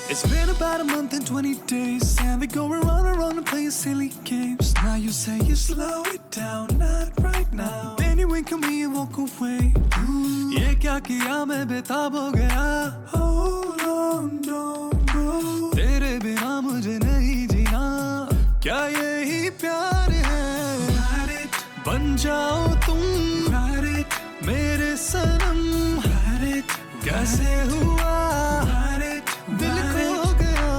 It's been about a month and 20 days, and we go around and playing silly games. Now you say you slow it down, not right now. Then you wink at me and walk away. ये क्या किया मैं बेताब हो गया. Hold on, don't go. तेरे बिना मुझे नहीं जीना. क्या यही प्यार है? बन जाओ तुम मेरे सनम. कैसे हुआ? दिल खो गया.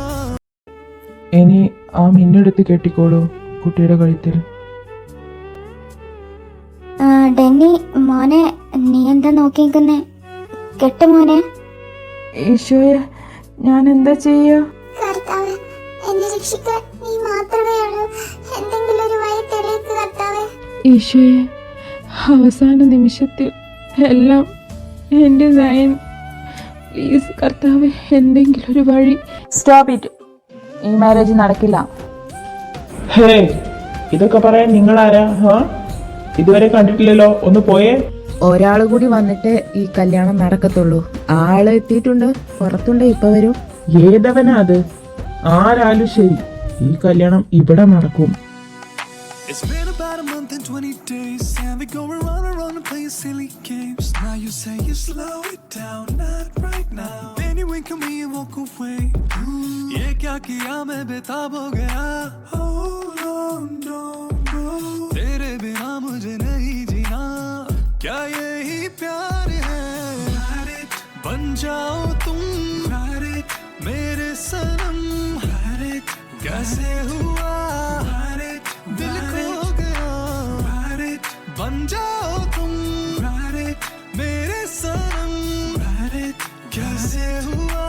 ഇനി ആ മിന്നെടുത്ത് കെട്ടിക്കോളൂ കുട്ടിയുടെ കഴുത്തിൽ. ഡെന്നി മോനെ, നീ എന്താ നോക്കിയിരിക്കുന്നേ? കെട്ട് മോനെ. ഈശോയെ, ഞാൻ എന്താ ചെയ്യാ? കർത്താവേ, എന്നെ രക്ഷിക്കാൻ നീ മാത്രമേ ഉള്ളൂ. എന്തെങ്കിലും ഒരു വഴി തെളിയിക്ക് കർത്താവേ. ഈശോയെ, അവസാന നിമിഷത്തിൽ എല്ലാം എൻ്റെ നയൻ, പ്ലീസ് കർത്താവേ, എന്തെങ്കിലും ഒരു വഴി. Stop it. ഈ മാരേജ് നടക്കില്ല. ഹേ, ഇതൊക്കെ പറയാൻ നിങ്ങളാരാ? ഇതുവരെ കണ്ടിട്ടില്ലല്ലോ, ഒന്ന് പോയേ. ഒരാൾ കൂടി വന്നിട്ട് ഈ കല്യാണം നടക്കത്തുള്ളൂ. ആള് എത്തിയിട്ടുണ്ട്, പുറത്തുണ്ട്, ഇപ്പൊ വരും. ഏതവനാ അത്? ആരാലും ശരി, ഈ കല്യാണം ഇവിടെ നടക്കും. It's been about a month and 20 days, and we go around and playing silly games. Now you say you slow it down, not right now. Then you wink at me and walk away. ये क्या किया मैं बेताब हो गया. Hold on, don't go. तेरे बिना मुझे नहीं जीना. क्या यही प्यार है? बन जाओ तुम मेरे सनम. कैसे हुआ? दिल खो गया. बन जाओ तुम मेरे सनम. कैसे हुआ?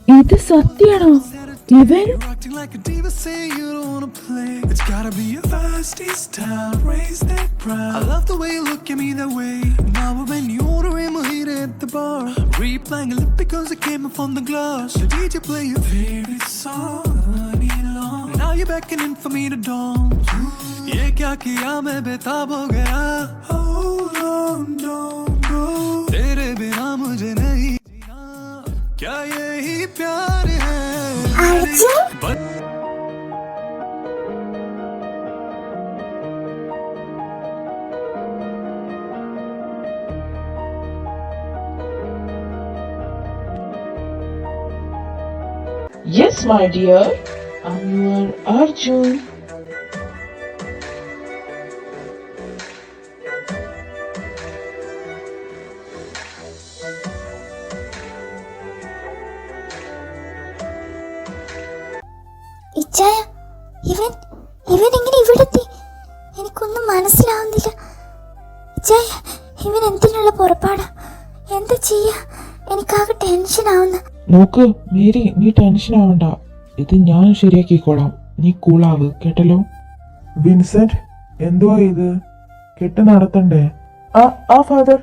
ഇത് സത്യാണോ? ഇവൻ You're acting like a diva, say you don't wanna play. It's gotta be a fastest time, raise that pride. I love the way you look at me that way. Now when you order a mojito at the bar, replaying a lip because it came up on the glass. The DJ play your favorite song, honey long. Now you're beckoning for me to dance. ये क्या किया मैं बेताब हो गया. Hold on, don't go. तेरे बिना मुझे नहीं जीना. क्या यही प्यार है? Yes, my dear, I'm your Arjun. ഇച്ചായ, ഇവൻ എങ്ങനെ ഇവിടെത്തി? എനിക്കൊന്നും മനസ്സിലാവുന്നില്ല. ഇച്ചായ, ഇവൻ എന്തിനുള്ള പുറപ്പാടാ? എന്താ ചെയ്യാ? എനിക്കാകെ ടെൻഷൻ ആവുന്നു. നോക്ക് മേരി, നീ ടെൻഷൻ ആവണ്ട, ഇത് ഞാൻ ശരിയാക്കിക്കോളാം. നീ കൂളാവ്, കേട്ടല്ലോ. വിൻസെന്റ്, എന്തുവാ ഇത്? കെട്ട് നടത്തണ്ടേ? ആ ഫാദർ.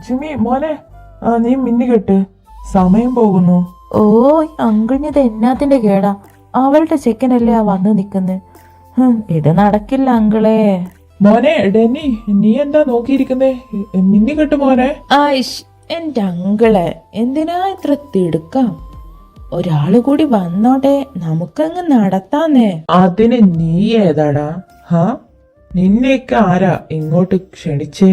ജിമ്മി മോനെ, നീ മിന്നി കെട്ട്, സമയം പോകുന്നു. ഓ, അങ്കിളിഞ്ഞത് എന്നാത്തിന്റെ കേടാ? അവളുടെ ചെക്കനല്ലേ വന്ന് നിക്കുന്നത്. ഇത് നടക്കില്ല അങ്കിളെ. മോനെ ഡെന്നി, നീ എന്താ നോക്കിയിരിക്കുന്നേ? മിന്നി കെട്ട് മോനെ. ആയിഷ്, എന്റെ അങ്കിളെ, എന്തിനാ ഇത്ര തിടുക്കം? ഒരാള് കൂടി വന്നോട്ടെ, നമുക്കങ്ങ് നടത്താന്നേ. അതിന് നീ ഏതാടാ? നിന്നെയൊക്കെ ആരാ ഇങ്ങോട്ട് ക്ഷണിച്ചേ?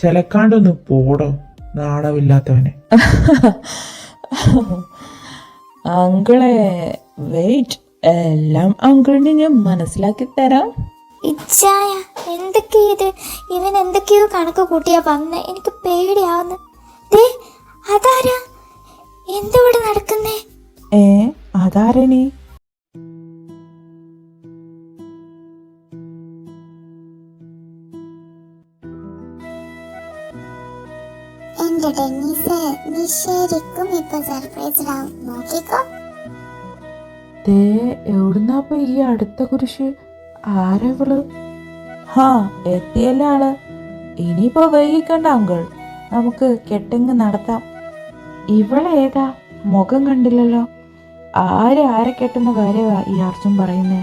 ചിലക്കാണ്ടൊന്ന് പോടോ, നാണമില്ലാത്തവനെ. അങ്കിളെ വെയിറ്റ്, എല്ലാം അങ്കിളിന് ഞാൻ മനസ്സിലാക്കി തരാം. ഇച്ചായ, എന്തൊക്കെയാ ഇത്? ഇവൻ എന്തൊക്കെയോ കണക്ക് കൂട്ടിയാ വന്നേ. എനിക്ക് പേടിയാവുന്നു. ദേ, അതാരാ? എന്താ ഇവിടെ നടക്കുന്നേ? അതാരണി? എന്റെ ഡെന്നീസ്, നീ ശരിക്കും ഇപ്പൊ സർപ്രൈസ്ഡ് ആവും. നോക്കിക്കോ. എവിടുന്നാപ്പൊ ഈ അടുത്ത കുരിശ്? ആരവള്? എത്തിയല്ലേ ആള്. ഇനിയിപ്പോ വൈകിക്കണ്ട അങ്കിൾ, നമുക്ക് കെട്ടിങ് നടത്താം. ഇവളേതാ? മുഖം കണ്ടില്ലല്ലോ. ആരെ കെട്ടുന്ന കാര്യമാ ഈ അർജുൻ പറയുന്നേ?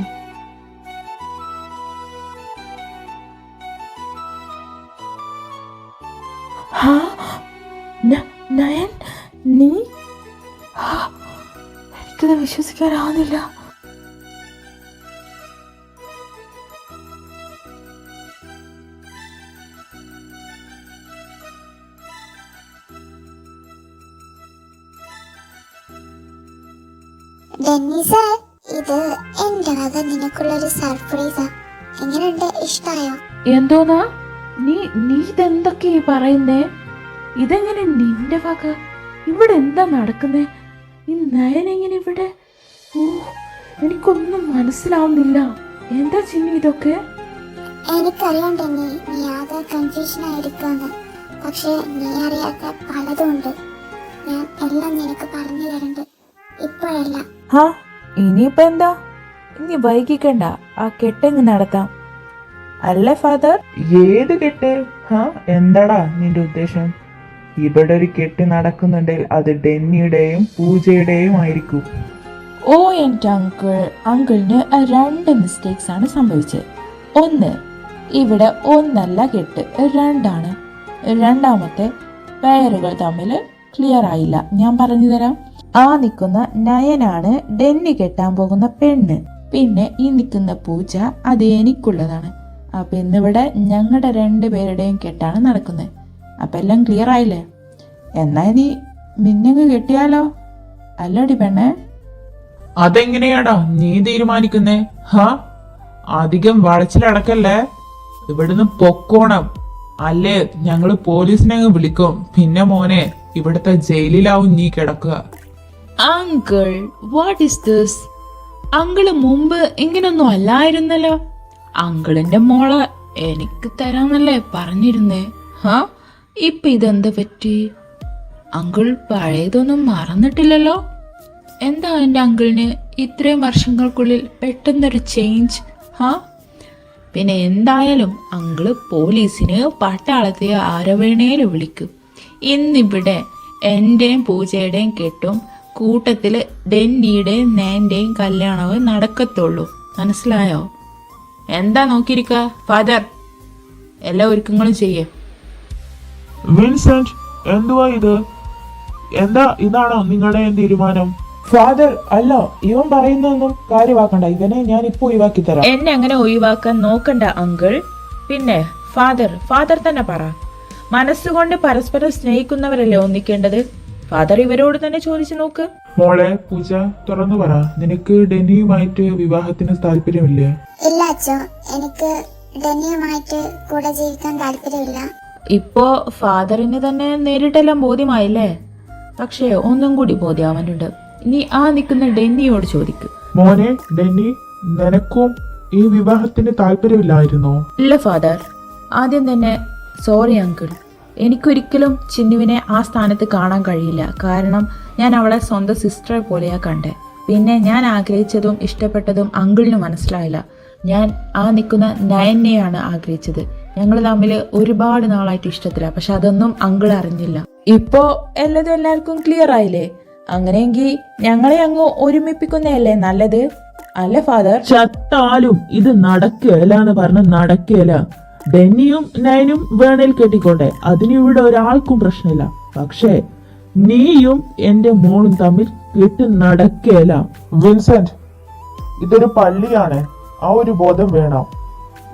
നയൻ, നീ വിശ്വസിക്കാനാവുന്നില്ല. ഡെന്നീസ്, ഇത് എന്റെ വക നിനക്കുള്ളൊരു സർപ്രൈസാ. എങ്ങനെയുണ്ട്, ഇഷ്ടായോ? എന്തോന്നാ നീ ഇതെന്തൊക്കെ പറയുന്നേ? ഇതെങ്ങനെ നിന്റെ വക? ഇവിടെ എന്താ നടക്കുന്നേ? ഈ നയൻ എങ്ങനെ ഇവിടെ? ഓ, എനിക്കൊന്നും മനസ്സിലാവുന്നില്ല. എന്താ ചിന്നി ഇതൊക്കെ? എനിക്കറിയാം ഡെന്നി, നീ ആകെ കൺഫ്യൂഷൻ ആയിരിക്കുമെന്ന്. പക്ഷെ നീ അറിയാത്ത പലതുണ്ട്. ഞാൻ എല്ലാം നിനക്ക് പറഞ്ഞു തരണ്ട്, ഇപ്പോഴല്ല. ഹാ, ഇനിയിപ്പോ എന്താ? ഇനി വൈകിക്കണ്ട, ആ കെട്ടങ്ങ് നടത്താം അല്ലേ ഫാദർ? ഏത് കെട്ട്? എന്താടാ നിന്റെ ഉദ്ദേശം? ഇവിടെ ഒരു കെട്ട് നടക്കുന്നുണ്ടെങ്കിൽ അത് ഡെന്നിയുടെയും പൂജയുടെയും ആയിരിക്കും. ഓ എൻ്റെ അങ്കിളിന് 2 മിസ്റ്റേക്സ് ആണ് സംഭവിച്ചത്. ഒന്ന്, ഇവിടെ ഒന്നല്ല കെട്ട് 2 രണ്ടാമത്തെ പേരുകൾ തമ്മിൽ ക്ലിയർ ആയില്ല. ഞാൻ പറഞ്ഞു തരാം. ആ നിൽക്കുന്ന നയനാണ് ഡെന്നി കെട്ടാൻ പോകുന്ന പെണ്ണ്. പിന്നെ ഈ നിൽക്കുന്ന പൂജ അത് എനിക്കുള്ളതാണ്. അപ്പൊ ഇന്നിവിടെ ഞങ്ങളുടെ 2 പേരുടെയും കെട്ടാണ് നടക്കുന്നത്. അപ്പൊ എല്ലാം ക്ലിയർ ആയില്ലേ? എന്നാ ഇനി മിന്നങ്ങ് കെട്ടിയാലോ? അല്ലടി പെണ്ണേ? അതെങ്ങനെയാടാ നീ തീരുമാനിക്കുന്നേ? അധികം വളച്ചിലടക്കല്ലേ. ഇവിടുന്ന് പൊക്കോണം, അല്ലേ ഞങ്ങള് പോലീസിനെ വിളിക്കും. പിന്നെ മോനെ, ഇവിടുത്തെ ജയിലിലാവും നീ കിടക്കുക. Uncle, what is this? Uncle മുമ്പ് ഇങ്ങനൊന്നും അല്ലായിരുന്നല്ലോ. അങ്കിളിന്റെ മോളെ എനിക്ക് തരാന്നല്ലേ പറഞ്ഞിരുന്നേ. ഇപ്പൊ ഇതെന്താ പറ്റി? അങ്കിൾ പഴയതൊന്നും മറന്നിട്ടില്ലല്ലോ. എന്താ എന്റെ അങ്കിളിന് ഇത്രയും വർഷങ്ങൾക്കുള്ളിൽ പെട്ടെന്നൊരു ചേഞ്ച്? പിന്നെ എന്തായാലും അങ്കിള് പോലീസിന് പട്ടാളത്തെ ആരവേണേലും വിളിക്കും. ഇന്നിവിടെ എന്റെയും പൂജയുടെയും കെട്ടും കൂട്ടത്തില് ഡെന്നിയുടെയും നേന്റെയും കല്യാണവും നടക്കത്തുള്ളൂ. മനസ്സിലായോ? എന്താ നോക്കിയിരിക്ക ഫാദർ? എല്ലാ ഒരുക്കങ്ങളും ചെയ്യേ. വിൻസെന്റ്, എന്തുവാ ഇത്? ഇതാണോ നിങ്ങളുടെ തീരുമാനം? ഫാദർ, അല്ല, ഇവൻ പറയുന്നതൊന്നും കാര്യമാക്കണ്ട. ഇവനെ ഞാൻ ഇപ്പൊ ഒഴിവാക്കി തരാം. എന്നെ അങ്ങനെ ഒഴിവാക്കാൻ നോക്കണ്ട അങ്കിൾ. പിന്നെ ഫാദർ തന്നെ പറ. മനസ്സുകൊണ്ട് പരസ്പരം സ്നേഹിക്കുന്നവരല്ലേ ഒന്നിക്കേണ്ടത്? ഫാദർ ഇവരോട് തന്നെ ചോദിച്ചു നോക്ക്. മോളെ പൂജ, തുറന്നു പറ, നിനക്ക് ഡെന്നിയുമായിട്ട് വിവാഹത്തിന് താല്പര്യമില്ലേ? ഇല്ല അച്ഛോ, എനിക്ക് ഡെന്നിയുമായിട്ട് കൂടെ ജീവിക്കാൻ താല്പര്യമില്ല. ഇപ്പോ ഫാദറിന് തന്നെ നേരിട്ടെല്ലാം ബോധ്യമായില്ലേ? പക്ഷേ ഒന്നും കൂടി ബോധ്യമാവാനുണ്ട്. ഇനി ആ നിൽക്കുന്ന ഡെന്നിയോട് ചോദിക്കും. മോനെ ഡെന്നി, നിനക്കും ഈ വിവാഹത്തിന് താല്പര്യമില്ലായിരുന്നോ? ഇല്ല ഫാദർ. ആദ്യം തന്നെ സോറി അങ്കിൾ. എനിക്കൊരിക്കലും ചിന്നുവിനെ ആ സ്ഥാനത്ത് കാണാൻ കഴിയില്ല. കാരണം ഞാൻ അവളെ സ്വന്തം സിസ്റ്ററെ പോലെയാ കണ്ടേ. പിന്നെ ഞാൻ ആഗ്രഹിച്ചതും ഇഷ്ടപ്പെട്ടതും അങ്കിളിന് മനസ്സിലായില്ല. ഞാൻ ആ നിൽക്കുന്ന നയനെയാണ് ആഗ്രഹിച്ചത്. ഞങ്ങൾ തമ്മിൽ ഒരുപാട് നാളായിട്ട് ഇഷ്ടത്തില്ല. പക്ഷെ അതൊന്നും അങ്കിൾ അറിഞ്ഞില്ല. ഇപ്പോ എല്ലാതും എല്ലാവർക്കും ക്ലിയർ ആയില്ലേ? അങ്ങനെയെങ്കിൽ ഞങ്ങളെ അങ്ങ് ഒരുമിപ്പിക്കുന്നതല്ലേ നല്ലത്, അല്ലേ ഫാദർ? ചത്താലും ഇത് നടക്കുകയല്ല എന്ന് പറഞ്ഞ നടക്കുകയല്ല. ഡെന്നിയും നയനും വേണേൽ കെട്ടിക്കോട്ടെ, അതിനിവിടെ ഒരാൾക്കും പ്രശ്നമില്ല. പക്ഷേ നീയും എന്റെ മോളും തമ്മിൽ കെട്ട് നടക്കുകയല്ല. വിൻസെന്റ്, ഇതൊരു പള്ളിയാണ്, ആ ഒരു ബോധം വേണം.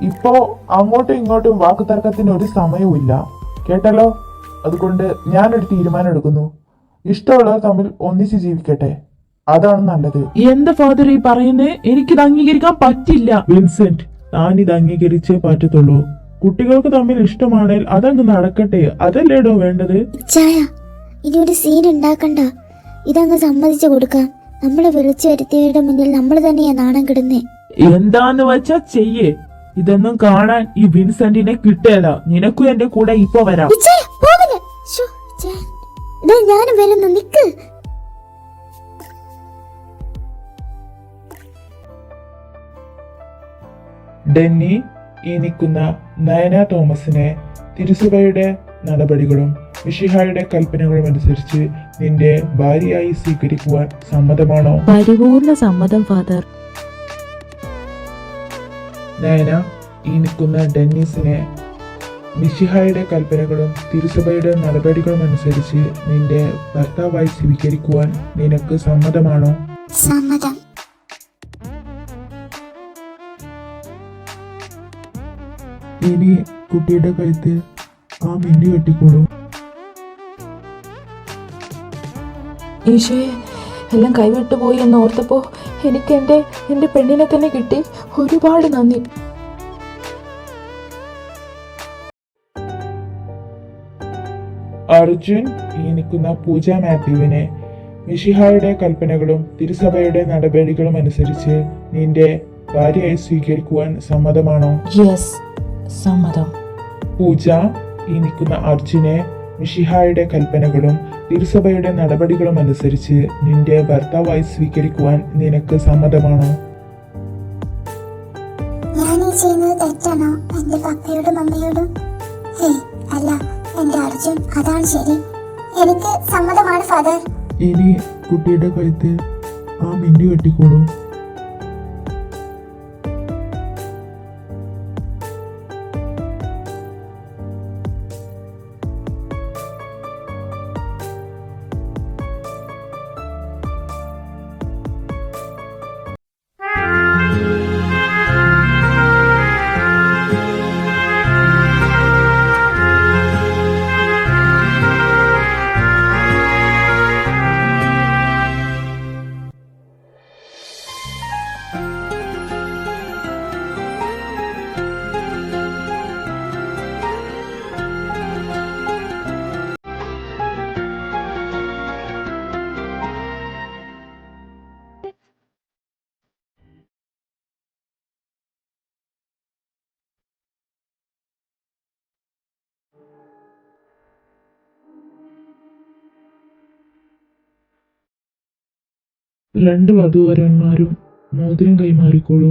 ഇപ്പോ അങ്ങോട്ടും ഇങ്ങോട്ടും വാക്കുതർക്കത്തിന് ഒരു സമയവുമില്ല, കേട്ടല്ലോ? അതുകൊണ്ട് ഞാനൊരു തീരുമാനം എടുക്കുന്നു. ഇഷ്ടമുള്ളവർ തമ്മിൽ ഒന്നിച്ച് ജീവിക്കട്ടെ, അതാണ് നല്ലത്. എന്താ ഫാദർ ഈ പറയുന്നേ? എനിക്കിത് അംഗീകരിക്കാൻ പറ്റില്ല. വിൻസെന്റ്, താനിത് അംഗീകരിച്ചേ പറ്റത്തുള്ളൂ. കുട്ടികൾക്ക് തമ്മിൽ ഇഷ്ടമാണെങ്കിൽ അതങ്ങ് നടക്കട്ടെ, അതല്ലേടോ വേണ്ടത്? ചായ, ഇനി ഒരു സീൻ ഉണ്ടാക്കണ്ട. ഇതങ്ങ് സമ്മതിച്ചു കൊടുക്കാം. നമ്മളെ വിളിച്ചു വരുത്തിയവരുടെ മുന്നിൽ നമ്മൾ തന്നെയാ നാണം കിടുന്നേ. എന്താന്ന് വെച്ചാ ചെയ്യേ. ഇതൊന്നും കാണാൻ ഈ വിൻസെന്റിനെ കിട്ടിയല്ല. നിനക്കും എന്റെ കൂടെ ഇപ്പൊ വരാം. ഞാനും വരുന്നു, നിക്ക്. ഡെന്നി, ഈ നിൽക്കുന്ന നയന തോമസിനെ തിരുസഭയുടെ നടപടികളും മിശിഹായുടെ കൽപ്പനകളും അനുസരിച്ച് നിന്റെ ഭാര്യയായി സ്വീകരിക്കുവാൻ സമ്മതമാണോ? പരിപൂർണ സമ്മതം ഫാദർ. നയന, ഈ നിൽക്കുന്ന ഡെന്നീസിനെ മിശിഹായുടെ കൽപ്പനകളും തിരുസഭയുടെ നടപടികളും അനുസരിച്ച് നിന്റെ ഭർത്താവായി സ്വീകരിക്കുവാൻ നിനക്ക് സമ്മതമാണോ? സമ്മതം. ഇനി കുട്ടിയുടെ കഴുത്തിൽ ആ മിന്നു കെട്ടിക്കോളൂ. ഈശോയെ, എല്ലാം കൈവിട്ടു പോയി എന്ന് ഓർത്തപ്പോൾ എനിക്ക് എൻ്റെ പെണ്ണിനെ തന്നെ കിട്ടി. ഒരുപാട് നന്ദി. അർജുൻ, ഈ നിൽക്കുന്ന പൂജ മാത്യുവിനെ മിശിഹായുടെ കൽപ്പനകളും തിരുസഭയുടെ നടപടികളും അനുസരിച്ച് നിന്റെ ഭാര്യയായി സ്വീകരിക്കുവാൻ സമ്മതമാണോ? യെസ്, സമ്മതം. പൂജ, ഈ നിൽക്കുന്ന അർജുനെ മിശിഹായുടെ കൽപ്പനകളും തിരുസഭയുടെ നടപടികളും അനുസരിച്ച് നിന്റെ ഭർത്താവായി സ്വീകരിക്കുവാൻ നിനക്ക് സമ്മതമാണോ? ഞാൻ ഈ ചെയ്യുന്നത് തെറ്റാണോ എന്റെ പപ്പയോടും അമ്മയോടും? ഹേയ്, അല്ല എന്റെ അർജുൻ, അതാണ് ശരി. എനിക്ക് സമ്മതമാണ് ഫാദർ. ഇനി കുട്ടിയുടെ കഴുത്തിൽ ആ മിന്നു കെട്ടിക്കോളൂ. രണ്ട് വധൂവരന്മാരും മോതിരം കൈമാറിക്കോളൂ.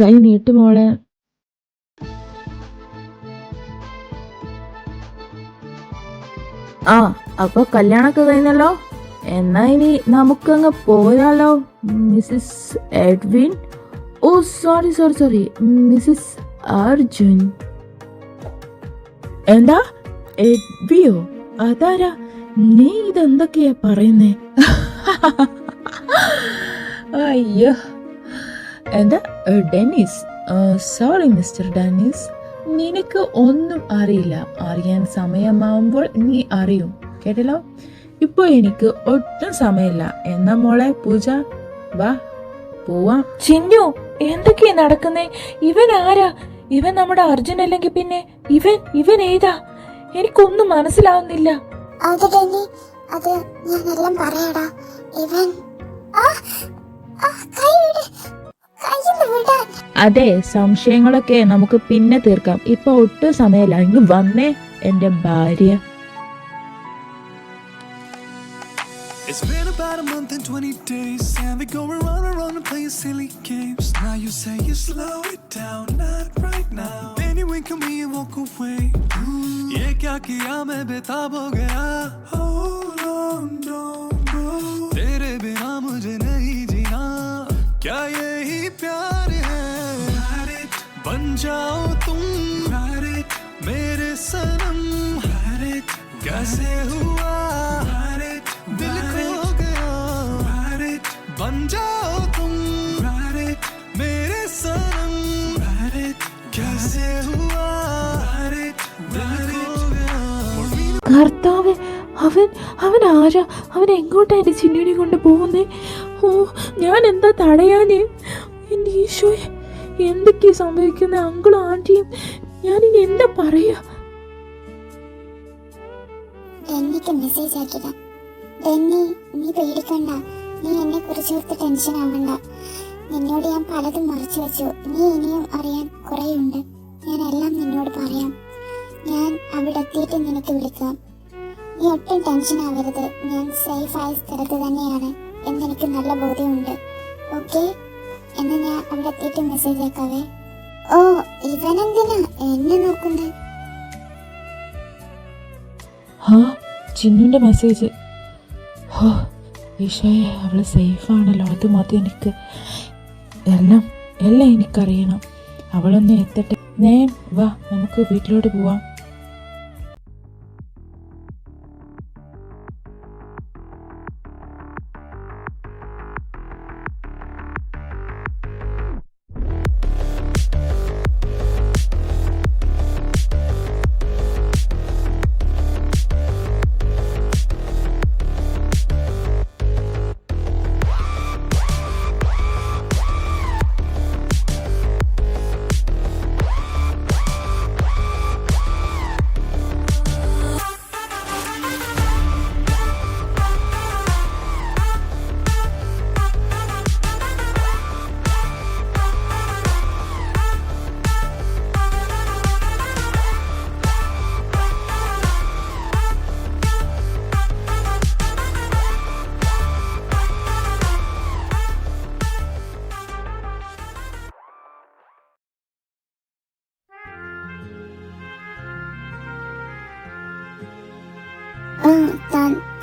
കൈ നീട്ടുമോളെ. ആ, അപ്പൊ കല്യാണമൊക്കെ കഴിഞ്ഞല്ലോ. എന്നാ ഇനി നമുക്കങ്ങ് പോയാലോ മിസ്സിസ് എഡ്വിൻ? ഓ സോറി, മിസ്സിസ് അർജുൻ. എന്താ എഡ്വിയോ? അതാരാ? നീ ഇതെന്തൊക്കെയാ പറയുന്നേ? അയ്യോ, എന്താ ഡെന്നിസ്? സോറി മിസ്റ്റർ ഡെന്നിസ്, നിനക്ക് ഒന്നും അറിയില്ല. അറിയാൻ സമയമാവുമ്പോൾ നീ അറിയും, കേട്ടല്ലോ. ഇപ്പൊ എനിക്ക് ഒട്ടും സമയമില്ല. എന്നാ മോളെ പൂജ, വാ പോവാം. ചിന്നു, എന്തൊക്കെയാ നടക്കുന്നേ? ഇവൻ ആരാ? ഇവൻ നമ്മുടെ അർജുൻ അല്ലെങ്കിൽ പിന്നെ ഇവൻ ഏതാ? എനിക്കൊന്നും മനസ്സിലാവുന്നില്ല. അത് ഡെന്നി, അത് ഞാനെല്ലാം പറയാടാ. ഇവൻ അതെ, സംശയങ്ങളൊക്കെ നമുക്ക് പിന്നെ തീർക്കാം. ഇപ്പൊ ഒട്ടും സമയമില്ല. ഇങ്ങ് വന്നേ എന്റെ ഭാര്യ. It's been about a month and 20 days, and we go around and playing silly games. Now you say you slow it down, not right now. Then you wink at me and walk away. ये क्या किया मैं बेताब हो गया. Hold on, don't go. तेरे बिना मुझे नहीं जीना. क्या यही प्यार है? Ride it, बन जाओ तुम. Ride it, मेरे सनम. Ride it, कैसे हुआ? Ride it, दिल खो गया. Ride it, बन जाओ तुम. Ride it, मेरे सनम. Ride it, कैसे हुआ? Ride it, दिल खो गया. കർത്താവ്, അവൻ ആരാ? അവൻ എങ്ങോട്ടാ എന്റെ ചിന്നുവിനെ കൊണ്ട് പോകുന്നേ? ഓ, ഞാൻ എന്താ തടയാന്? എന്റെ ഈശോയെ, എന്തൊക്കെയാ സംഭവിക്കുന്ന? അങ്കിളും ആന്റിയും, ഞാനിനി എന്താ പറയാ? ഡെന്നിക്ക് മെസ്സേജ് ആക്കിയതാ. ഡെന്നി, നീ പേടിക്കണ്ട. നീ എന്നെ കുറിച്ചോർത്ത് ടെൻഷൻ ആവണ്ട. നിന്നോട് ഞാൻ പലതും മറച്ചു വെച്ചു. നീ ഇനിയും അറിയാൻ കുറേയുണ്ട്. ഞാൻ എല്ലാം നിന്നോട് പറയാം. ഞാൻ അവിടെ എത്തിയിട്ട് നിനക്ക് വിളിക്കാം. നീ ഒട്ടും ടെൻഷൻ ആവരുത്. ഞാൻ സേഫായ സ്ഥലത്ത് തന്നെയാണ് എന്നെനിക്ക് നല്ല ബോധ്യമുണ്ട്. ഓക്കെ, എന്നാ ഞാൻ അവിടെ എത്തിയിട്ട് മെസ്സേജ് ആക്കാവേ. ഓ, ഇവനെന്തിനാ എന്നെ നോക്കുന്നത്? ചിന്നുന്റെ മെസ്സേജ്. ഈശോയെ, അവള് സേഫാണല്ലോ, അത് മതി എനിക്ക്. എല്ലാം എല്ലാം എനിക്കറിയണം. അവളൊന്ന് എത്തട്ടെ. വാ, നമുക്ക് വീട്ടിലോട്ട് പോവാം.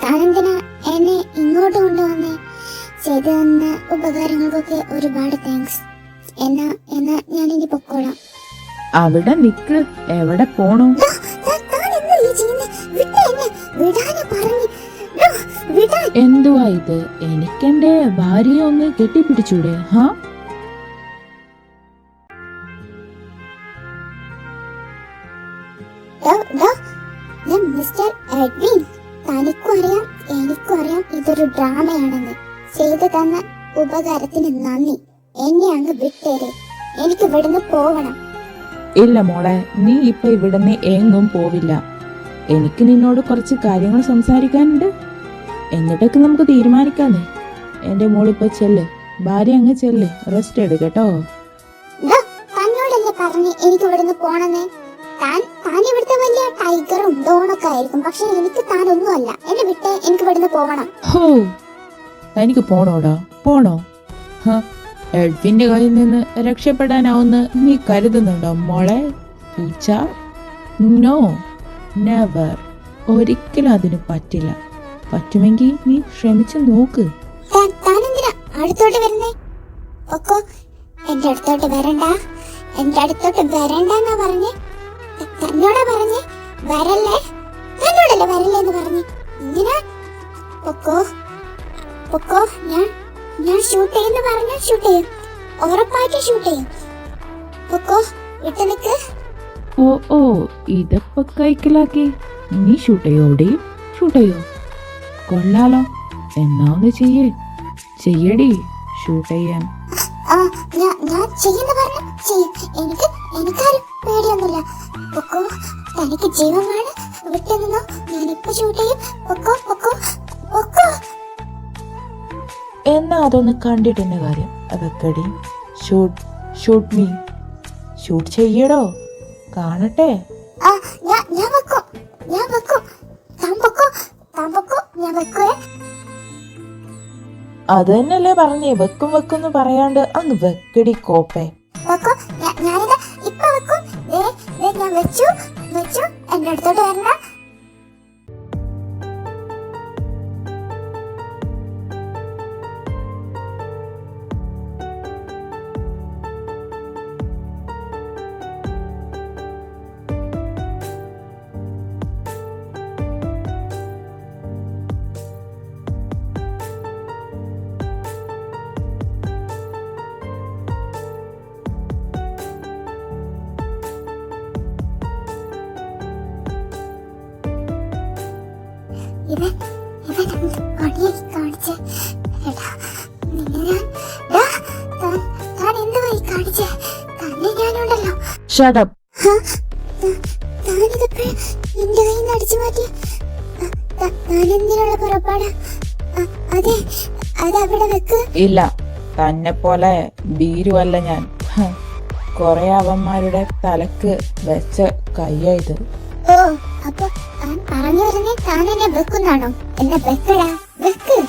താനെന്തിനാ എന്നെ ഇങ്ങോട്ട് കൊണ്ടുവന്നേ? ചെയ്തു തന്ന ഉപകാരങ്ങൾക്കൊക്കെ ഒരുപാട് താങ്ക്സ്. എന്നാ ഞാനിനി പൊക്കോളാം. അവിടെ നിക്ക്. എവിടെ പോണു? എന്തുവാ ഇത്? എനിക്കെന്റെ ഭാര്യയെ ഒന്ന് കെട്ടിപ്പിടിച്ചൂടെ? ഹാ, മിസ്റ്റർ എഡ്വിൻ, തനിക്കും അറിയാം എനിക്കും അറിയാം ഇതൊരു ഡ്രാമയാണെന്ന്. ചെയ്തു തന്ന ഉപകാരത്തിന് നന്ദി. എന്നെ അങ്ങ് വിട്ടേര്. എനിക്ക് ഇവിടുന്ന് പോകണം. ഇല്ല മോളെ, നീ ഇപ്പൊ ഇവിടുന്ന് എങ്ങും പോവില്ല. എനിക്ക് നിന്നോട് കുറച്ച് കാര്യങ്ങൾ സംസാരിക്കാനുണ്ട്. എന്നിട്ടൊക്കെ നമുക്ക് തീരുമാനിക്കാന്നേ. എന്റെ മോളിപ്പോ ചെല്ല്, ഭാര്യ അങ്ങ് ചെല്ല്, റെസ്റ്റ് എടുക്കട്ടോ. തന്നോടല്ലേ പറഞ്ഞ് എനിക്ക് ഇവിടുന്ന് പോണെന്ന്? താൻ ഇവിടുത്തെ വലിയ ടൈഗറും ഡോണൊക്കെ ആയിരിക്കും, പക്ഷെ എനിക്ക് താനൊന്നുമല്ല. എന്നെ വിട്ട് എനിക്ക് ഇവിടുന്ന് പോകണം. ഹോ, തനിക്ക് പോണോടാ? പോണോ? എഡ്വിന്റെ കയ്യിൽ നിന്ന് രക്ഷപ്പെടാനാവുന്ന നീ കരുതുന്നുണ്ടോ മോളെ പൂച്ച? No, never. ഒരിക്കലും അതിന് പറ്റില്ല. പറ്റുമെങ്കിൽ നീ ശ്രമിച്ചു നോക്ക്. താനെന്തിനാ അടുത്തോട്ട് വരുന്നേ? ഒക്കോ, എന്റെ അടുത്തോട്ട് വരണ്ട. എന്റെ അടുത്തോട്ട് വരണ്ടെന്നാ പറഞ്ഞേ. തന്നോടാ പറഞ്ഞേ വരല്ലേ? തന്നോടല്ലേ വരല്ലേ എന്ന് പറഞ്ഞേ. എന്തിനാ? പൊക്കോ പൊക്കോ. ഞാൻ ഷൂട്ട് ചെയ്യുന്ന പറഞ്ഞാൽ ഷൂട്ട് ചെയ്യും. ഉറപ്പായിട്ടും ഷൂട്ട് ചെയ്യും. പൊക്കോ, വിട്ടു നിക്ക്. ഓ, ഇതപ്പോ കൈക്കലാക്കി. നീ ഷൂട്ട് ചെയ്യോടി? ഷൂട്ട് ചെയ്യോ? കൊള്ളാലോ. എന്നാ ഒന്ന് ചെയ്യടി ഷൂട്ട് ചെയ്യാൻ. ഞാൻ ചെയ്യുന്ന പറഞ്ഞ ചെയ്യും. എനിക്കാരും പേടിയൊന്നുമില്ല. പൊക്കോ, തനിക്ക് ജീവൻ വേണം. വിട്ടു നിന്നോ, ഞാനിപ്പോ ഷൂട്ട് ചെയ്യും. പൊക്കോ പൊക്കോ പൊക്കോ. എന്നാ അതൊന്ന് കണ്ടിട്ടെന്നെ കാര്യം. അതൊക്കെടി. Shoot me. ഷൂട്ട് ചെയ്യടോ, കാണട്ടെ. ഞാൻ വെക്കും. താൻ പൊക്കോ, ഞാൻ വെക്കുവേ. അത് തന്നെയല്ലേ പറഞ്ഞേ, വെക്കും പറയാണ്ട് അങ്ങ് വെക്കടി കോപ്പേ. ഞാനിതാ ഇപ്പൊ വെക്കും. ഞാൻ വെച്ചു. എന്റെ അടുത്തോട്ട് വരണ്ട. ഇവൻ പണിയാക്കി കാണിച്ച്. താൻ എന്തുവായി കാണിച്ച്? തന്നെ ഞാനുണ്ടല്ലോ. Shut up. താനിതൊക്കെ എന്റെ കയ്യിൽ നിന്ന് അടിച്ചു മാറ്റി. താനെന്തിനുള്ള പുറപ്പാടാ? അതവിടെ വെക്ക്. ഇല്ല, തന്നെ പോലെ ഭീരുവല്ല ഞാൻ. കൊറേ അവന്മാരുടെ തലക്ക് വെച്ച കയ്യായത്. ഓ, അപ്പൊ താൻ പറഞ്ഞു വരുന്നേ താൻ എന്നെ വെക്കുന്നാണോ? എന്നെ വെക്കടാ, വെക്ക്.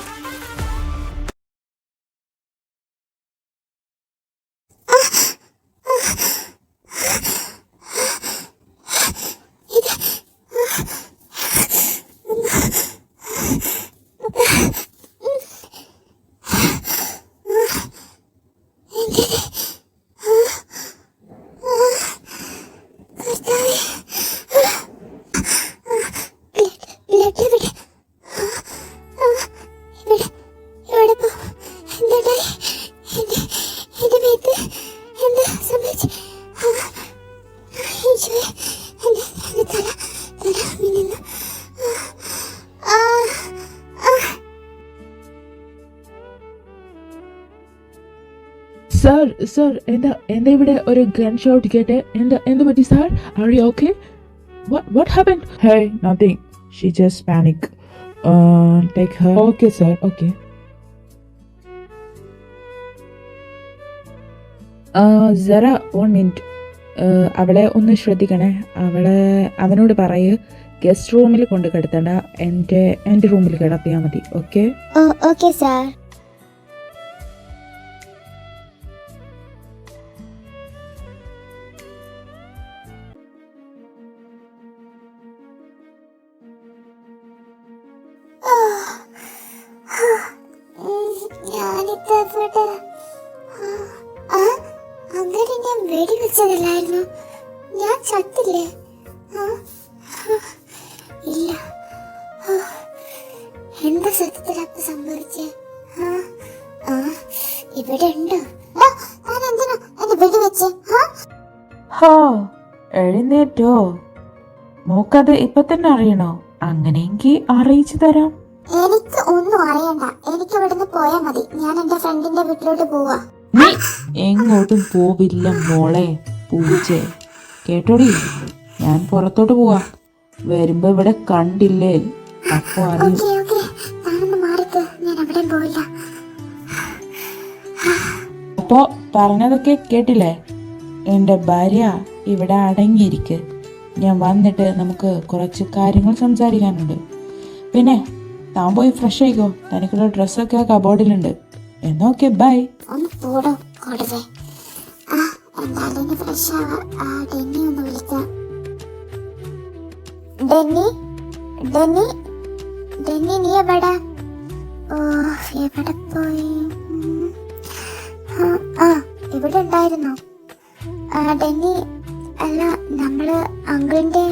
ഇത് സർ എന്താ ഇവിടെ ഒരു ഗൺ ഷോട്ട് കേട്ടെ? എന്ത് പറ്റി sir? Are you okay? What happened? Hey, nothing. She just panic. Take her. Okay, sir. Okay. Zara, 1 minute. അവളെ ഒന്ന് ശ്രദ്ധിക്കണേ. അവനോട് പറയ് ഗസ്റ്റ് റൂമിൽ കൊണ്ട് കിടത്തണ്ട, എൻ്റെ റൂമിൽ കിടത്തിയാൽ മതി. ഓക്കെ? Okay sir. അങ്ങനെ ഞാൻ വെടിവെച്ചതല്ലായിരുന്നു. ഞാൻ ചത്തില്ലേ? ഇല്ല. എന്താ സത്യത്തിൽ അപ്പൊ സംഭവിച്ചേ? ഇവിടെ ഉണ്ടോ? ഞാൻ എന്തിനാ എന്നെ വെടിവെച്ചേ? ഹാ, എഴുന്നേറ്റോ? മോക്കത് ഇപ്പൊ തന്നെ അറിയണോ? അങ്ങനെയെങ്കിൽ അറിയിച്ചു തരാം. എനിക്ക് ഒന്നും അറിയണ്ട. എനിക്ക് ഇവിടുന്ന് പോയാ മതി. ഞാൻ എന്റെ ഫ്രണ്ടിന്റെ വീട്ടിലോട്ട് പോവാ. നീ എങ്ങോട്ടും പോവില്ല മോളെ പൂജെ, കേട്ടോടി? ഞാൻ പുറത്തോട്ട് പോവാ. വരുമ്പോ ഇവിടെ കണ്ടില്ലേ അപ്പൊ അറിയും. ഓക്കെ താനൊന്ന് മാറിക്ക്. ഞാൻ എവിടെയും പോവില്ല. അപ്പോ പറഞ്ഞതൊക്കെ കേട്ടില്ലേ? എന്റെ ഭാര്യ ഇവിടെ അടങ്ങിയിരിക്ക്. ഞാൻ വന്നിട്ട് നമുക്ക് കുറച്ച് കാര്യങ്ങൾ സംസാരിക്കാനുണ്ട്. പിന്നെ താൻ പോയി ഫ്രഷ് ആയിക്കോ. തനിക്കുള്ള ഡ്രസ്സൊക്കെ കബോർഡിലുണ്ട്. എന്നാ ഓക്കെ, ബൈ. ഒന്ന് പോടോ കൊടുവേ. എന്തായാലും ഫ്രഷ് ആവാ. ഡെന്നി ഒന്ന് വിളിക്കാം. ഡെന്നി നീ എവിടെ? ഓ, എവിടെ പോയി? ഇവിടെ ഉണ്ടായിരുന്നു. ഡെന്നി, അല്ല നമ്മള് അങ്കിളിന്റെ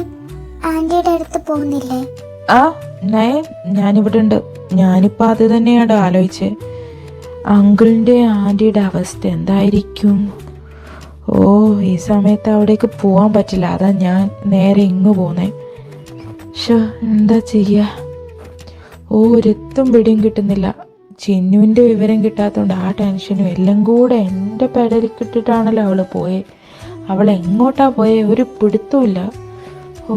ആന്റിയുടെ അടുത്ത് പോകുന്നില്ലേ? നയൻ, ഞാനിവിടെ ഉണ്ട്. ഞാനിപ്പോ അത് തന്നെയാണ് ആലോചിച്ചേ. അങ്കിളിന്റെ ആന്റിയുടെ അവസ്ഥ എന്തായിരിക്കും? ഓ, ഈ സമയത്ത് അവിടേക്ക് പോവാൻ പറ്റില്ല. അതാ ഞാൻ നേരെ ഇങ്ങ് പോന്നേ. എന്താ ചെയ്യാ? ഒരെത്തും പിടിയും കിട്ടുന്നില്ല. ചിന്നുവിന്റെ വിവരം കിട്ടാത്തോണ്ട് ആ ടെൻഷനും എല്ലാം കൂടെ എൻ്റെ പെടലിക്കിട്ടിട്ടാണല്ലോ അവള് പോയെ. അവൾ എങ്ങോട്ടാ പോയെ ഒരു പിടുത്തമില്ല. ഓ,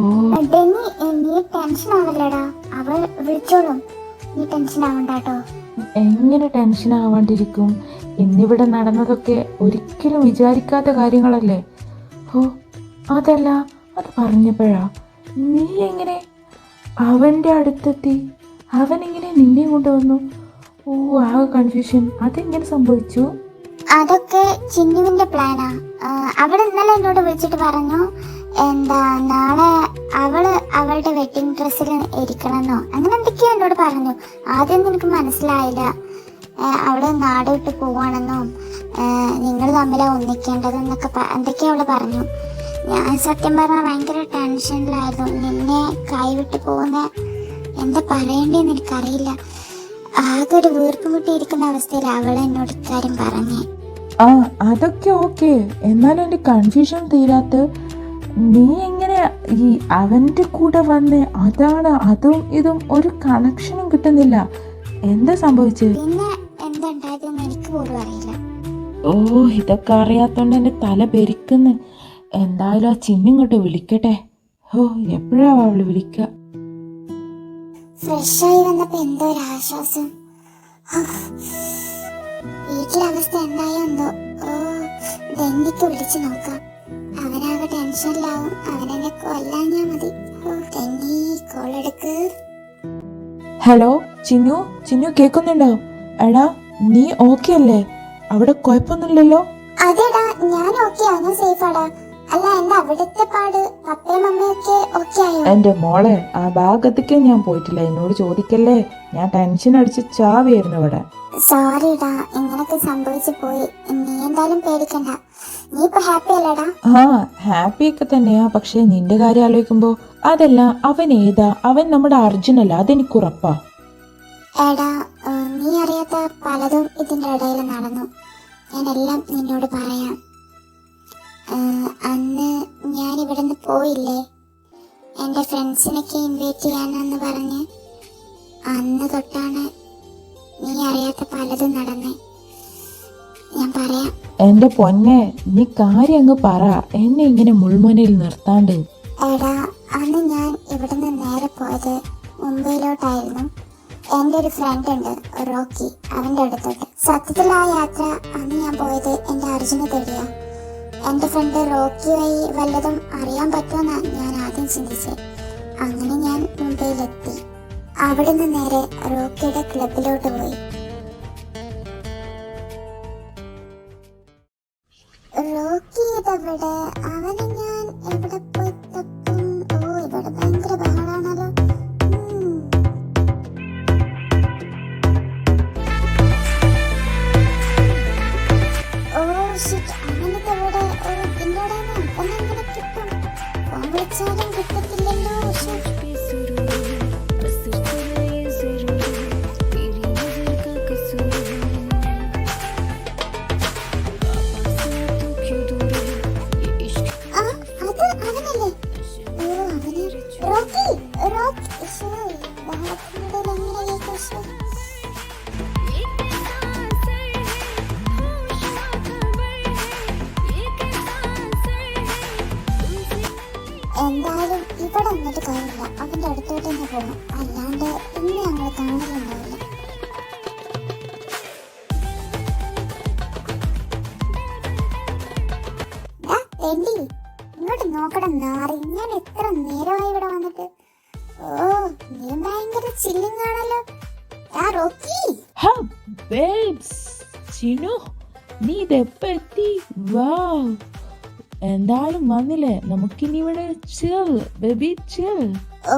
നീ ടെൻഷൻ ആവല്ലടാ. അവൾ വിളിച്ചോളും. നീ ടെൻഷൻ ആവണ്ടാട്ടോ. എങ്ങനെ ടെൻഷൻ ആവാണ്ടിരിക്കും? ഇന്നിവിടെ നടന്നതൊക്കെ ഒരിക്കലും വിചാരിക്കാത്ത കാര്യങ്ങളല്ലേ? ഓ, അതല്ല, അത് പറഞ്ഞപ്പോഴാ നീ എങ്ങനെ അവന്റെ അടുത്തെത്തി? അവൻ എങ്ങനെ നിന്നെ കൊണ്ടുവന്നു? ഓ, ആകെ കൺഫ്യൂഷൻ. അതെങ്ങനെ സംഭവിച്ചു? അതൊക്കെ ചിന്നുവിന്റെ പ്ലാനാ. അവൾ ഇന്നലെ എന്നോട് വിളിച്ചിട്ട് പറഞ്ഞു എന്താ നാളെ അവളുടെ വെഡിങ് ഡ്രസ്സിൽ ഇരിക്കണമെന്നോ അങ്ങനെ എന്തൊക്കെയോ എന്നോട് പറഞ്ഞു. ആദ്യം എനിക്ക് മനസ്സിലായില്ല. അവള് നാട് വിട്ട് പോവാണെന്നോ നിങ്ങൾ തമ്മിലാ ഒന്നിക്കേണ്ടതെന്നൊക്കെ എന്തൊക്കെയോ അവള് പറഞ്ഞു. ഞാൻ സത്യം പറഞ്ഞാൽ ഭയങ്കര ടെൻഷനിലായിരുന്നു. നിന്നെ കൈവിട്ട് പോകുന്ന എന്താ പറയണ്ടേന്ന് എനിക്കറിയില്ല. ആകെ ഒരു വീർപ്പ് മുട്ടിയിരിക്കുന്ന അവസ്ഥയിൽ അവൾ എന്നോട് ഇക്കാര്യം പറഞ്ഞേ. അതൊക്കെ ഓക്കെ. എന്നാലും എൻ്റെ കൺഫ്യൂഷൻ തീരാത്ത നീ എങ്ങനെ ഈ അവന്റെ കൂടെ വന്നേ? അതാണ് അതും ഇതും ഒരു കണക്ഷനും കിട്ടുന്നില്ല. എന്താ സംഭവിച്ചത്? പിന്നെ എന്താ ഉണ്ടായതെന്ന് എനിക്ക് പോലും അറിയില്ല. ഓ, ഇതൊക്കെ അറിയാത്തോണ്ട് എൻ്റെ തല പെരിക്കുന്നു. എന്തായാലും ആ ചിന്നിങ്ങോട്ട് വിളിക്കട്ടെ. ഓ, എപ്പോഴാ അവള് വിളിക്ക? ഫ്രഷായി വന്നപ്പോ എന്തോ ഒരു ആശ്വാസം. വീട്ടിലെ അവസ്ഥ എന്തായോ എന്തോ. ഡെന്നിക്ക് വിളിച്ചു നോക്കാം. അവനാകെ ടെൻഷനിലാവും. അവനെന്നെ കൊല്ലാഞ്ഞാ മതി. ഡെന്നി കോൾ എടുക്ക്. ഹലോ ചിന്നു കേൾക്കുന്നുണ്ടോ? എടാ, നീ ഓക്കെ അല്ലേ? അവിടെ കുഴപ്പമൊന്നുമില്ലല്ലോ? അതെടാ, ഞാൻ ഓക്കെ ആണ്. സേഫാടാ. അല്ല, എന്താ അവിടുത്തെ പാട്? പപ്പയും അമ്മയൊക്കെ ഓക്കെ ആയോ? എന്റെ മോളെ, ആ ഭാഗത്തേക്ക് ഞാൻ പോയിട്ടില്ല. എന്നോട് ചോദിക്കല്ലേ. ഞാൻ ടെൻഷൻ അടിച്ച് ചാവിയായിരുന്നു ഇവിടെ. സോറിടാ, ഇങ്ങനൊക്കെ സംഭവിച്ചു പോയി. നീ എന്തായാലും പേടിക്കണ്ട. നീ ഇപ്പൊ ഹാപ്പി അല്ലേടാ? ഹാപ്പി ഒക്കെ തന്നെയാ. പക്ഷെ നിന്റെ കാര്യം ആലോചിക്കുമ്പോ അതല്ല, അവൻ ഏതാ? അവൻ നമ്മുടെ അർജുനല്ല, അതെനിക്ക് ഉറപ്പാ. എടാ, നീ അറിയാത്ത പലതും ഇതിന്റെ ഇടയിൽ നടന്നു. ഞാനെല്ലാം നിന്നോട് പറയാം. അന്ന് ഞാൻ ഇവിടുന്ന് പോയില്ലേ, എൻ്റെ ഫ്രണ്ട്സിനൊക്കെ ഇൻവൈറ്റ് ചെയ്യാനെന്ന് പറഞ്ഞ് അന്ന് തൊട്ടാണ് നീ അറിയാത്ത പലതും നടന്നേ. ഞാൻ പറയാം. എന്റെ പൊന്നെ, നീ കാര്യം അങ്ങ് പറ, എന്നെ ഇങ്ങനെ മുൾമുനയിൽ നിർത്താണ്ട്. എടാ, അന്ന് ഞാൻ ഇവിടുന്ന് നേരെ പോയത് മുംബൈയിലോട്ടായിരുന്നു. എൻ്റെ ഒരു ഫ്രണ്ട് ഉണ്ട്, റോക്കി, അവൻ്റെ അടുത്തോട്ട്. സത്യത്തിൽ ആ യാത്ര അന്ന് ഞാൻ പോയത് എൻ്റെ അർജുനെ തേടിയാ. എൻ്റെ ഫ്രണ്ട് റോക്കി വഴി വല്ലതും അറിയാൻ പറ്റുമെന്നാണ് ഞാൻ ആദ്യം ചിന്തിച്ചത്. അങ്ങനെ ഞാൻ മുംബൈയിലെത്തി. അവിടുന്ന് നേരെ റോക്കിയുടെ ക്ലബിലോട്ട് പോയി. റോക്കി ഇതവിടെ, അവനെ ഞാൻ എവിടെ പോയി തപ്പും? ഓ, ഇവിടെ ഭയങ്കര ബഹളാണല്ലോ. Oh shit, അവനിതവിടെ. ഓ, ഇതിൻ്റെ അവനെങ്ങനെ കിട്ടും? ഫോൺ വിളിച്ചാലും കിട്ടത്തില്ലല്ലോ. എന്തായാലും ഇവിടെ വന്നിട്ട് കാര്യമില്ല, അവന്റെ അടുത്തോട്ട് തന്നെ പോകണം. അല്ലാണ്ട് ഇന്ന് ഞങ്ങൾ കാണലുണ്ടാവില്ല. ഇങ്ങോട്ട് നോക്കട നാറി, ഞാൻ എത്ര നേരമായി ഇവിടെ വന്നിട്ട്. ഓ, നീ ഭയങ്കര ചില്ലിങ് ആണല്ലോ. ആ റോക്കി, ബേബ്സ്, ചിനു, നീ ഇതെപ്പ എത്തി? വാവ്, എന്തായാലും വന്നില്ലേ, നമുക്കിനി ഇവിടെ ചിൽ ബേബി, ചിൽ. ഓ,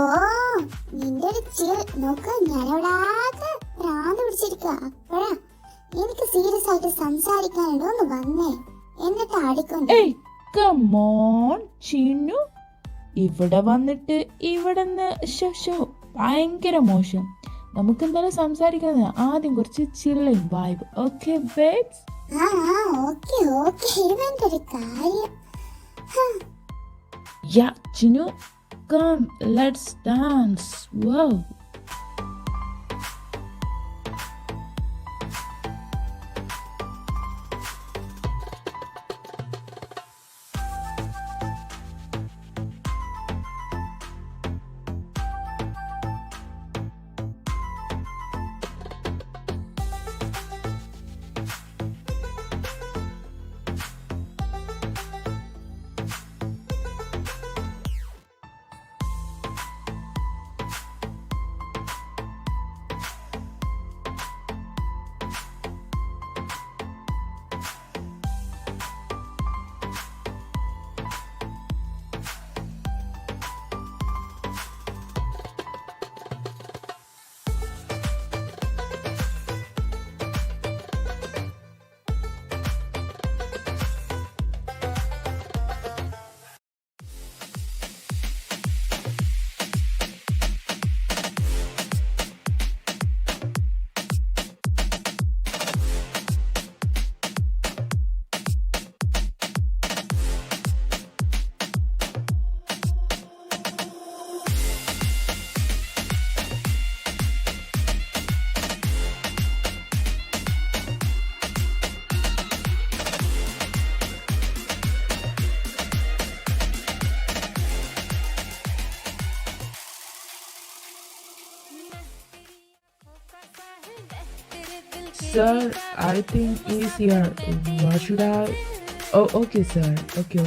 നിന്റെ ഒരു ചിൽ നോക്ക്. ഞാനിവിടെ ആകെ ഭ്രാന്ത് പിടിച്ചിരിക്കുക. അപ്പോഴാ എനിക്ക് സീരിയസ് ആയിട്ട് സംസാരിക്കാനുണ്ടോ ഒന്ന് വന്നേ, എന്നിട്ട് അടിക്കുന്നു. ഏയ് കം ഓൺ ചിനു, ഇവിടെ വന്നിട്ട് ഇവിടെന്ന് ഭയങ്കര മോശം. നമുക്ക് എന്തായാലും സംസാരിക്കുന്നത് ആദ്യം കുറച്ച് chilling vibe. Okay babes? Okay okay, ഇവന്റെ ഒരു കാര്യം. Yeah, Chinu, come, let's dance. Wow. Sir, I think he's here. What should I? Oh, okay, sir. Okay.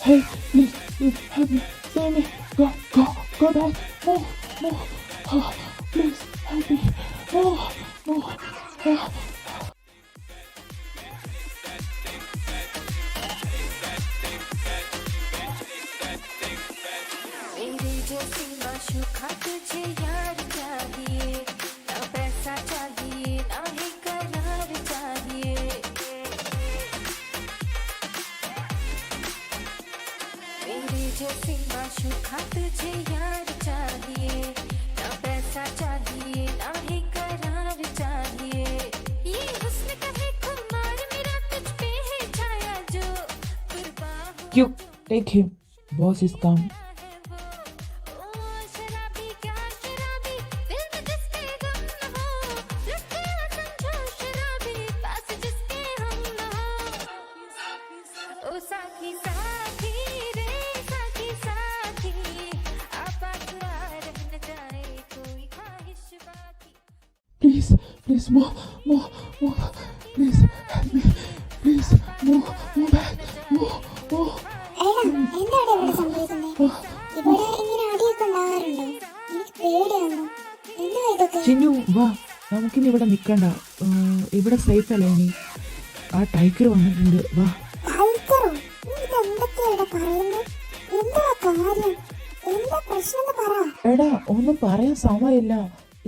Hey, please, help me, save me. Go down. No. Oh, please, help me. No. सूखा तुझे यार चाहिए ना पैसा चाहिए ना ही करार चाहिए मेरे जैसे माशूका तुझे यार चाहिए ना पैसा चाहिए ना ही करार चाहिए ये हुस्न का है खुमार मेरा तुझ पे है छाया जो कुर्बान हो You take him. Boss is come. ओ शराबी क्या शराबी दिल में जिसके गम न हो लुट गया समझो शराबी पास जिसके हम न हो ओ साथी साथी रे साथी साथी आपात रह न जाए कोई ख्वाहिश बाकी Please, please, more. Please, help me. Please, more back. More. എടാ എന്താണ് ഇവിടെ സംഭവിക്കുന്നത്? ഇവിടെ ഇങ്ങനെ അടിയൊക്കെ ഉണ്ടാകാറുണ്ടോ? എനിക്ക് പേടിയാവുന്നു. എന്താ ഇതൊക്കെ? ചിന്നു വാ, നമുക്കിനി ഇവിടെ നിൽക്കണ്ട. ഇവിടെ സേഫ് അല്ലേ ഇനി? ആ ടൈഗർ വന്നിട്ടുണ്ട്, വാ. ടൈഗറോ? നീ ഇതെന്തൊക്കെയാ ഇവിടെ പറയുന്നത്? എന്താ കാര്യം? എന്താ പ്രശ്നം എന്ന് പറ. എടാ ഒന്നും പറയാൻ സമയമില്ല.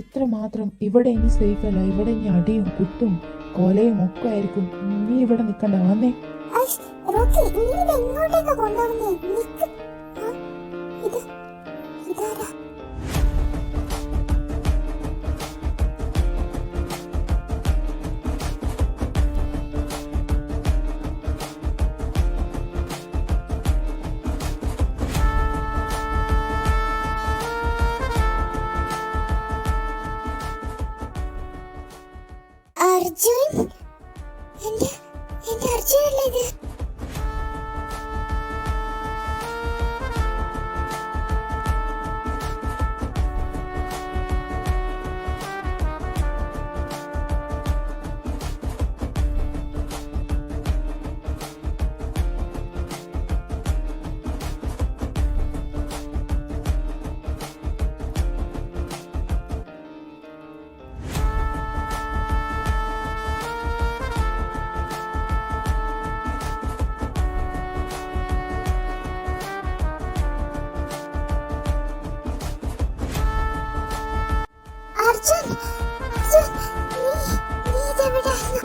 ഇത്ര മാത്രം. ഇവിടെ ഇനി സേഫ് അല്ല. ഇവിടെ ഇനി അടിയും കുത്തും കൊലയും ഒക്കെ ആയിരിക്കും. നീ ഇവിടെ നിൽക്കണ്ട, വന്നേ. ഐഷ്, റോക്കി, നീ ഇത് എങ്ങോട്ടേക്കാ കൊണ്ടുപോകുന്നേ? നിക്ക്. ആ, ഇതാരാ? അർജുൻ, എന്റെ അർജുനല്ലേ ഇത്? അർജുൻ, നീ ഇതെവിടെയാണ്?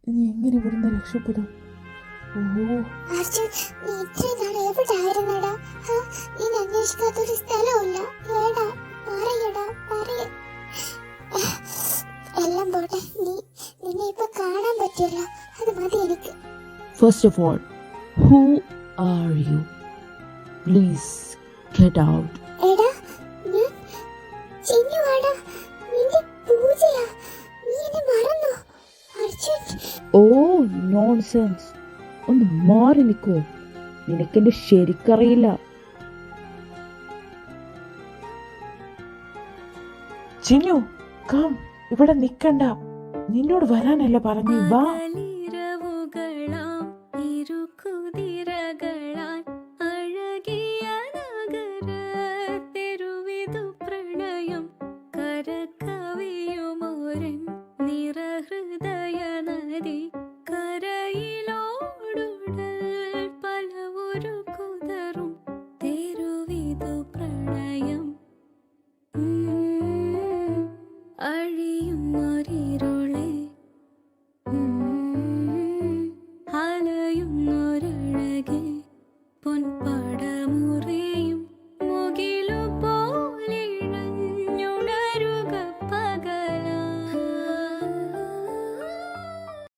നീ എങ്ങനെ ഇവിടുന്ന് രക്ഷപ്പെടും? ഓ, അർജുൻ, നീ ഇത്രയും നാൾ എവിടെയായിരുന്നെടാ? നിന്നെ അന്വേഷിക്കാത്തൊരു സ്ഥലമില്ല. ഏടാ, പറയ. എല്ലാം പോട്ടെ, നിന്നെ ഇപ്പൊ കാണാൻ പറ്റില്ല. അത് മതി എനിക്ക്. First of all, who are you? Please get out. എടാ, ഞാൻ ചിന്നുവാടാ. നിന്റെ പൂജയാ. നീ എന്നെ മറന്നോ അർജുൻ? Oh, nonsense. ഒന്ന് മാറി നിൽക്കോ. നിനക്കെന്റെ ശരിക്കറിയില്ല. ചിന്നു കം, ഇവിടെ നിൽക്കണ്ട. നിന്നോട് വരാനല്ല പറഞ്ഞു, വാ.